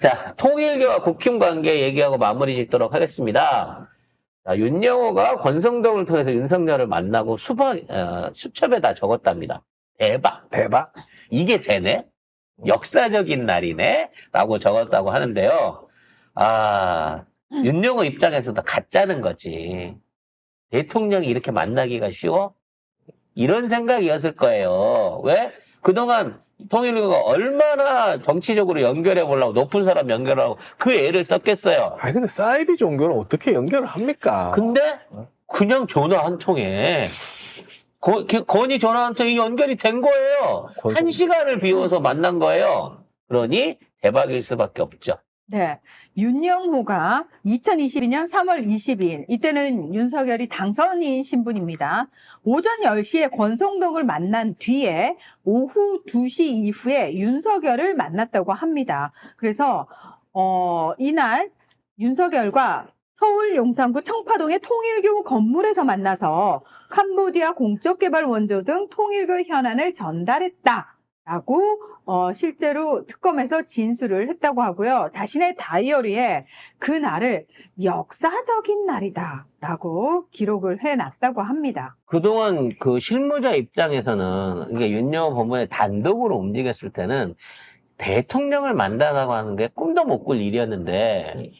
자, 통일교와 국힘 관계 얘기하고 마무리 짓도록 하겠습니다. 자, 윤영호가 권성동을 통해서 윤석열을 만나고 수첩에다 적었답니다. 대박. 대박. 이게 되네? 역사적인 날이네? 라고 적었다고 하는데요. 윤영호 입장에서도 가짜는 거지. 대통령이 이렇게 만나기가 쉬워? 이런 생각이었을 거예요. 왜? 그동안 통일교가 얼마나 정치적으로 연결해 보려고 높은 사람 연결하고 그 애를 썼겠어요. 아니 근데 사이비 종교는 어떻게 연결을 합니까? 근데 그냥 전화 한 통에 건이 전화 한 통이 연결이 된 거예요. 한 시간을 비워서 만난 거예요. 그러니 대박일 수밖에 없죠. 네. 윤영호가 2022년 3월 22일, 이때는 윤석열이 당선인 신분입니다. 오전 10시에 권성동을 만난 뒤에 오후 2시 이후에 윤석열을 만났다고 합니다. 그래서, 이날 윤석열과 서울 용산구 청파동의 통일교 건물에서 만나서 캄보디아 공적개발 원조 등 통일교 현안을 전달했다. 라고 실제로 특검에서 진술을 했다고 하고요. 자신의 다이어리에 그 날을 역사적인 날이다 라고 기록을 해놨다고 합니다. 그동안 그 실무자 입장에서는 이게 윤영호 법무에 단독으로 움직였을 때는 대통령을 만나라고 하는 게 꿈도 못 꿀 일이었는데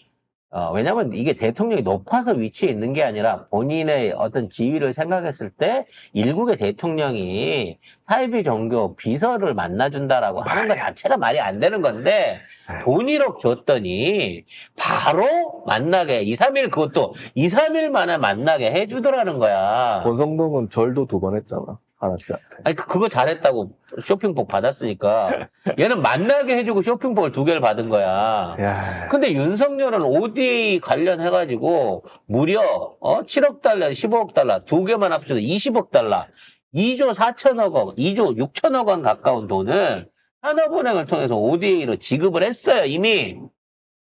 왜냐면 이게 대통령이 높아서 위치에 있는 게 아니라 본인의 어떤 지위를 생각했을 때 일국의 대통령이 사이비 종교 비서를 만나준다라고 하는 것 자체가 말이 안 되는 건데 돈 1억 줬더니 바로 만나게 2, 3일 그것도 2, 3일 만에 만나게 해주더라는 거야. 권성동은 절도 2번 했잖아. 하나짜한테. 아니 그거 잘했다고 쇼핑복 받았으니까 얘는 만나게 해주고 쇼핑복을 2개를 받은 거야. 야. 근데 윤석열은 ODA 관련해가지고 무려 7억 달러, 15억 달러 2개만 합쳐서 20억 달러 2조 4천억 원, 2조 6천억 원 가까운 돈을 산업은행을 통해서 ODA로 지급을 했어요. 이미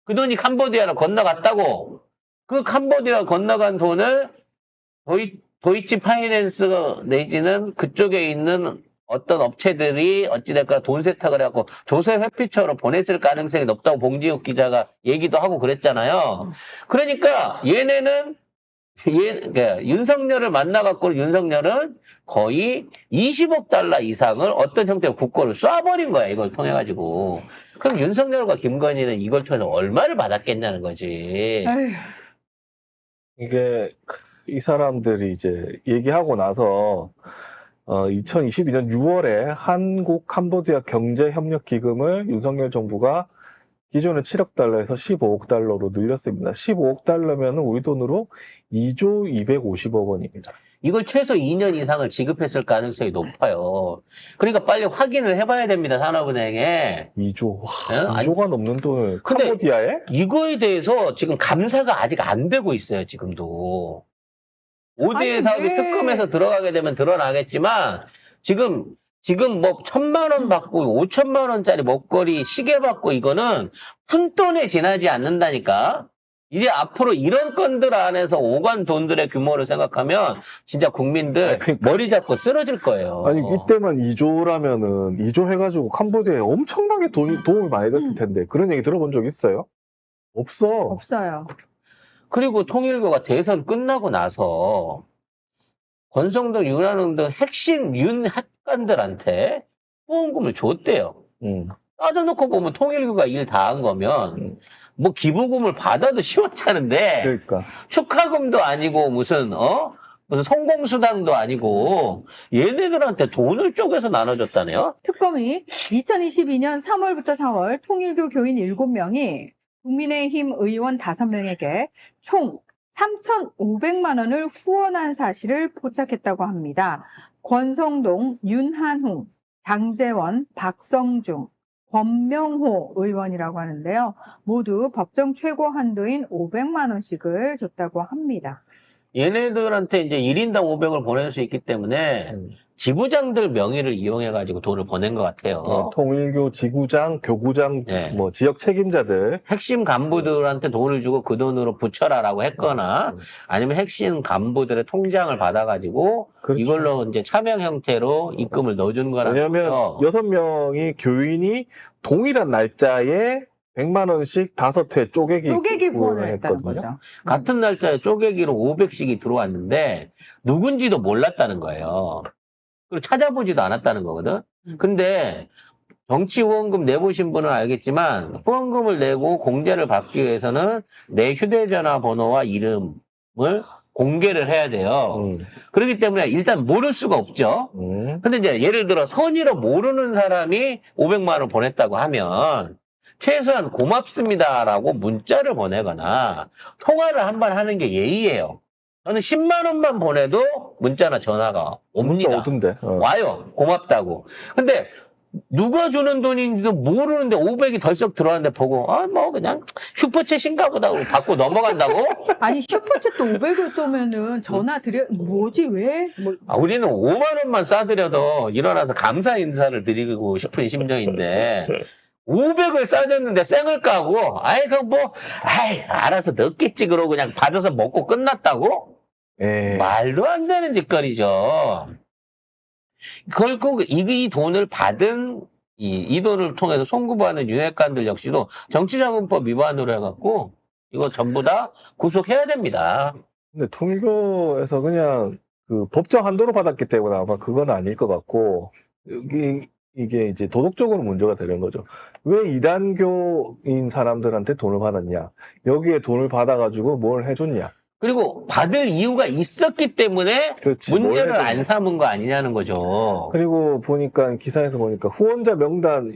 그 돈이 캄보디아로 건너갔다고. 그 캄보디아 건너간 돈을 도이치 파이낸스 내지는 그쪽에 있는 어떤 업체들이 어찌됐거나 돈 세탁을 해갖고 조세 회피처로 보냈을 가능성이 높다고 봉지욱 기자가 얘기도 하고 그랬잖아요. 그러니까 얘네는 그러니까 윤석열을 만나갖고 윤석열은 거의 20억 달러 이상을 어떤 형태로 국고를 쏴버린 거야. 이걸 통해가지고. 그럼 윤석열과 김건희는 이걸 통해서 얼마를 받았겠냐는 거지. 에휴. 이게 이 사람들이 이제 얘기하고 나서 2022년 6월에 한국 캄보디아 경제협력기금을 윤석열 정부가 기존의 7억 달러에서 15억 달러로 늘렸습니다. 15억 달러면 우리 돈으로 2조 250억 원입니다. 이걸 최소 2년 이상을 지급했을 가능성이 높아요. 그러니까 빨리 확인을 해봐야 됩니다. 산업은행에. 2조. 네? 2조가 넘는 돈을 근데 캄보디아에? 이거에 대해서 지금 감사가 아직 안 되고 있어요. 지금도. ODA 아니, 사업이 왜? 특검에서 들어가게 되면 드러나겠지만 지금 뭐 1,000만 원 받고 5천만 원짜리 먹거리 시계 받고 이거는 푼돈에 지나지 않는다니까. 이제 앞으로 이런 건들 안에서 오간 돈들의 규모를 생각하면 진짜 국민들 그러니까. 머리 잡고 쓰러질 거예요. 아니 이때만 2조라면은 2조 해가지고 캄보디아에 엄청나게 도움이 많이 됐을 텐데 그런 얘기 들어본 적 있어요? 없어. 없어요. 그리고 통일교가 대선 끝나고 나서 권성동, 윤한홍 등 핵심 윤 학관들한테 후원금을 줬대요. 따져놓고 보면 통일교가 일 다 한 거면 뭐 기부금을 받아도 쉬웠다는데 그러니까. 축하금도 아니고 무슨 성공수당도 아니고 얘네들한테 돈을 쪼개서 나눠줬다네요. 특검이 2022년 3월부터 4월 통일교 교인 7명이 국민의힘 의원 5명에게 총 3,500만 원을 후원한 사실을 포착했다고 합니다. 권성동, 윤한홍, 장제원, 박성중, 권명호 의원이라고 하는데요. 모두 법정 최고 한도인 500만 원씩을 줬다고 합니다. 얘네들한테 이제 1인당 500을 보낼 수 있기 때문에 지부장들 명의를 이용해가지고 돈을 보낸 것 같아요. 통일교 지구장, 교구장, 네. 뭐 지역 책임자들. 핵심 간부들한테 돈을 주고 그 돈으로 붙여라라고 했거나 아니면 핵심 간부들의 통장을 받아가지고 그렇죠. 이걸로 이제 차명 형태로 입금을 넣어준 거라는 왜냐하면 거죠. 6명이 교인이 동일한 날짜에 100만 원씩 5회 쪼개기 후원을 했다는 거죠. 같은 날짜에 쪼개기로 500씩이 들어왔는데 누군지도 몰랐다는 거예요. 그리고 찾아보지도 않았다는 거거든. 근데 정치 후원금 내보신 분은 알겠지만 후원금을 내고 공제를 받기 위해서는 내 휴대전화 번호와 이름을 공개를 해야 돼요. 그렇기 때문에 일단 모를 수가 없죠. 근데 이제 예를 들어 선의로 모르는 사람이 500만 원을 보냈다고 하면 최소한 고맙습니다라고 문자를 보내거나 통화를 한 번 하는 게 예의예요. 저는 10만 원만 보내도 문자나 전화가 옵니다. 문자 오던데. 와요. 고맙다고. 근데 누가 주는 돈인지도 모르는데 500이 덜썩 들어왔는데 보고 뭐 그냥 슈퍼챗인가 보다 하고 받고 넘어간다고? 아니 슈퍼챗도 500을 쏘면은 전화 드려 뭐지 왜? 뭐 우리는 5만 원만 싸드려도 일어나서 감사 인사를 드리고 싶은 심정인데 500을 싸줬는데 쌩을 까고 알아서 넣겠지 그러고 그냥 받아서 먹고 끝났다고? 예. 말도 안 되는 짓거리죠. 결국 이 돈을 받은 이 돈을 통해서 송금하는 윤핵관들 역시도 정치자금법 위반으로 해갖고 이거 전부 다 구속해야 됩니다. 근데 통일교에서 그냥 그 법정 한도로 받았기 때문에 아마 그건 아닐 것 같고 이게 이제 도덕적으로 문제가 되는 거죠. 왜 이단교인 사람들한테 돈을 받았냐? 여기에 돈을 받아가지고 뭘 해줬냐? 그리고 받을 이유가 있었기 때문에 그렇지, 문제를 뭘 해줬냐? 안 삼은 거 아니냐는 거죠. 그리고 보니까 기사에서 보니까 후원자 명단에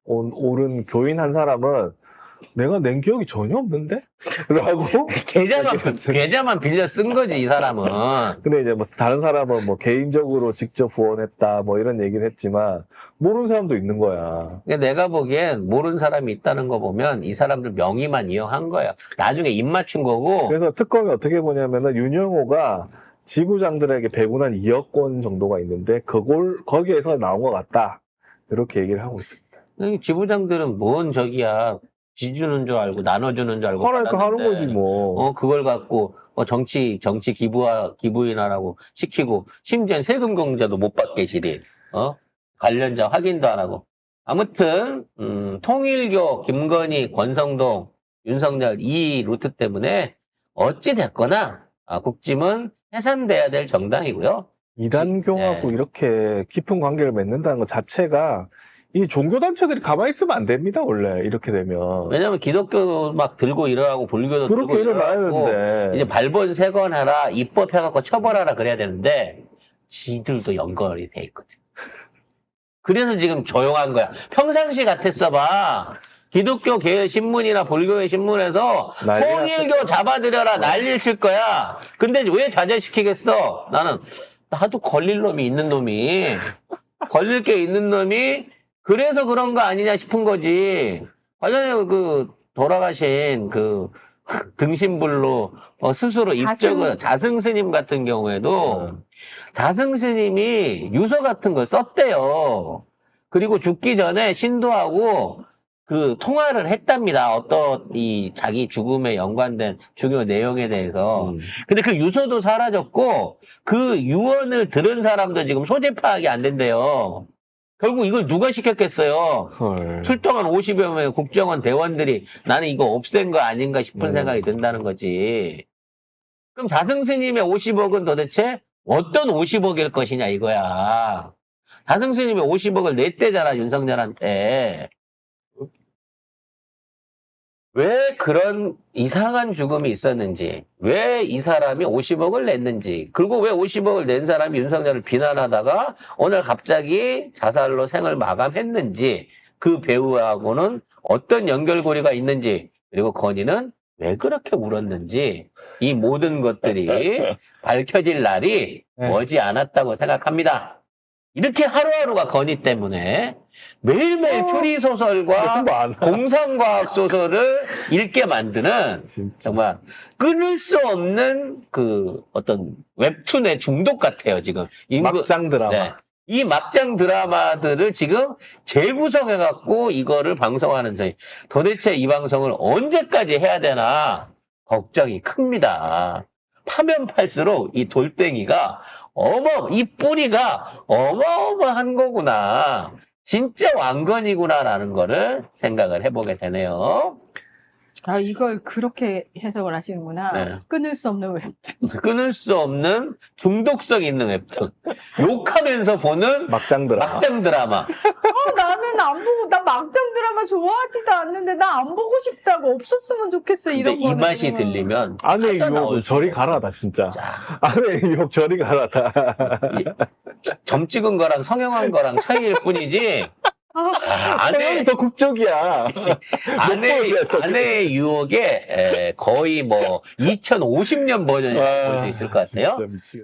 오른 교인 한 사람은 내가 낸 기억이 전혀 없는데? 라고 계좌만 빌려 쓴 거지 이 사람은. 근데 이제 뭐 다른 사람은 뭐 개인적으로 직접 후원했다 뭐 이런 얘기를 했지만 모르는 사람도 있는 거야. 그러니까 내가 보기엔 모르는 사람이 있다는 거 보면 이 사람들 명의만 이용한 거야. 나중에 입 맞춘 거고. 그래서 특검이 어떻게 보냐면은 윤영호가 지구장들에게 배분한 2억 원 정도가 있는데 거기에서 나온 것 같다. 이렇게 얘기를 하고 있습니다. 지부장들은 뭔 적이야. 지주는 줄 알고 나눠주는 줄 알고 하라니까 하는 거지 뭐. 그걸 갖고 정치 기부인하라고 시키고 심지어 세금 공제도 못 받게 시리. 관련자 확인도 안 하고. 아무튼 통일교 김건희 권성동 윤석열 이 루트 때문에 어찌 됐거나 국짐은 해산돼야 될 정당이고요. 이단교하고 네. 이렇게 깊은 관계를 맺는다는 것 자체가 이 종교단체들이 가만히 있으면 안 됩니다, 원래. 이렇게 되면. 왜냐면 기독교 막 들고 일어나고 불교도 들고 그렇게 일어나야 일어나고 되는데. 이제 발본색원하라 입법해갖고 처벌하라 그래야 되는데 지들도 연결이 돼 있거든. 그래서 지금 조용한 거야. 평상시 같았어 봐. 기독교 계 신문이나 불교의 신문에서 난리 통일교 잡아들여라 난리를 칠 거야. 근데 왜 자제시키겠어? 나도 걸릴 놈이 있는 놈이 걸릴 게 있는 놈이 그래서 그런 거 아니냐 싶은 거지. 관련해 돌아가신 등신불로 스스로 입적을 자승 스님 같은 경우에도 자승 스님이 유서 같은 걸 썼대요. 그리고 죽기 전에 신도하고 통화를 했답니다. 어떤 자기 죽음에 연관된 중요 내용에 대해서. 근데 그 유서도 사라졌고 그 유언을 들은 사람도 지금 소재 파악이 안 된대요. 결국 이걸 누가 시켰겠어요? 헐. 출동한 50여 명의 국정원 대원들이 나는 이거 없앤 거 아닌가 싶은 생각이 든다는 거지. 그럼 자승스님의 50억은 도대체 어떤 50억일 것이냐 이거야. 자승스님이 50억을 냈대잖아 윤석열한테. 왜 그런 이상한 죽음이 있었는지, 왜 이 사람이 50억을 냈는지, 그리고 왜 50억을 낸 사람이 윤석열을 비난하다가 오늘 갑자기 자살로 생을 마감했는지, 그 배우하고는 어떤 연결고리가 있는지, 그리고 건희는 왜 그렇게 울었는지, 이 모든 것들이 밝혀질 날이 머지 않았다고 생각합니다. 이렇게 하루하루가 건희 때문에 매일매일 추리소설과 공상과학소설을 읽게 만드는 진짜. 정말 끊을 수 없는 어떤 웹툰의 중독 같아요, 지금. 막장 드라마. 네. 이 막장 드라마들을 지금 재구성해갖고 이거를 방송하는 저희. 도대체 이 방송을 언제까지 해야 되나 걱정이 큽니다. 파면 팔수록 이 돌덩이가 이 뿌리가 어마어마한 거구나. 진짜 왕건이구나라는 거를 생각을 해보게 되네요. 아, 이걸 그렇게 해석을 하시는구나. 네. 끊을 수 없는 웹툰. 끊을 수 없는 중독성 있는 웹툰. 욕하면서 보는 막장 드라마. 막장 드라마. 나는 안 보고, 나 막장 드라마 좋아하지도 않는데, 나 안 보고 싶다고. 없었으면 좋겠어, 근데 이런 이 거는. 맛이 들리면 아내의 빠져나올 유혹은 수가 저리 없어. 가라다 진짜. 자, 아내의 유혹 저리 가라다. 점 찍은 거랑 성형한 거랑 차이일 뿐이지. 성형이 더 국적이야. 아내의 유혹에 거의 뭐 2050년 버전이라고 볼 수 있을 것 같아요. 진짜 미치겠다.